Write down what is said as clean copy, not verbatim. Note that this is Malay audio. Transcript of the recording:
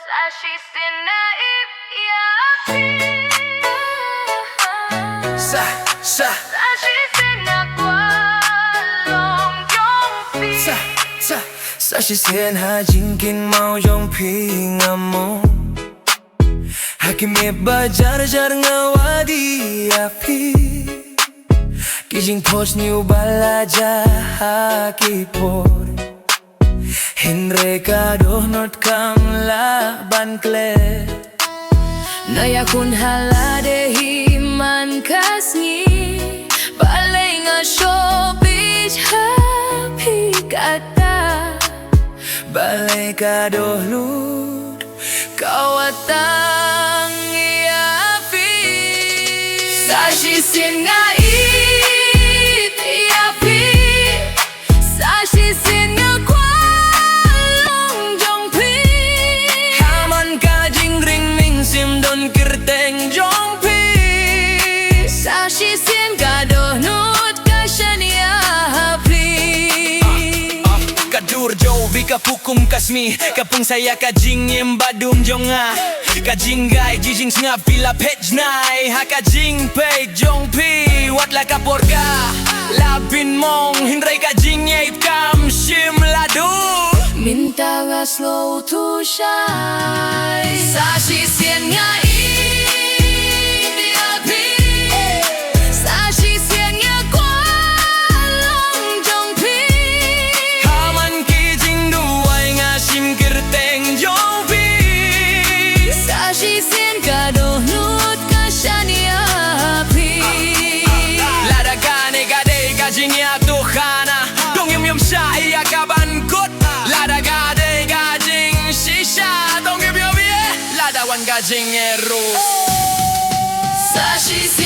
Shi Sien iaphi Shi Sien Sa Shi Sien ha jingkynmaw jong mong Hakime bajar jar ngawadi iaphi Kijing post new Ballad hakipor Hinre kadoh not kam laban kle Naya kun halade himan kasni Balay nga showbiz happy kata Balay kadoh lud Kawatang iaphi Sa Shi Sien nga iaphi Sa Shi Sien nga Shi Sien kadoh nut kasyan iaphi Kadur jo vika pukum kasmi Kapung saya kajing badum jonga Kajing gai jijing snga pila page nai Hakajing pay jong pi Wat la kaporka Labin mong hindray kajing kam shim ladu Minta nga slow to shine Sa Shi Sien nga Shi Sien kadoh nut kasyan iaphi Lada gane gade gajing ya tuhana Dong yum sha iya kaban kut Lada gade gajing shisha Dong yum ye Lada wan gajing eru Sa Shi Sien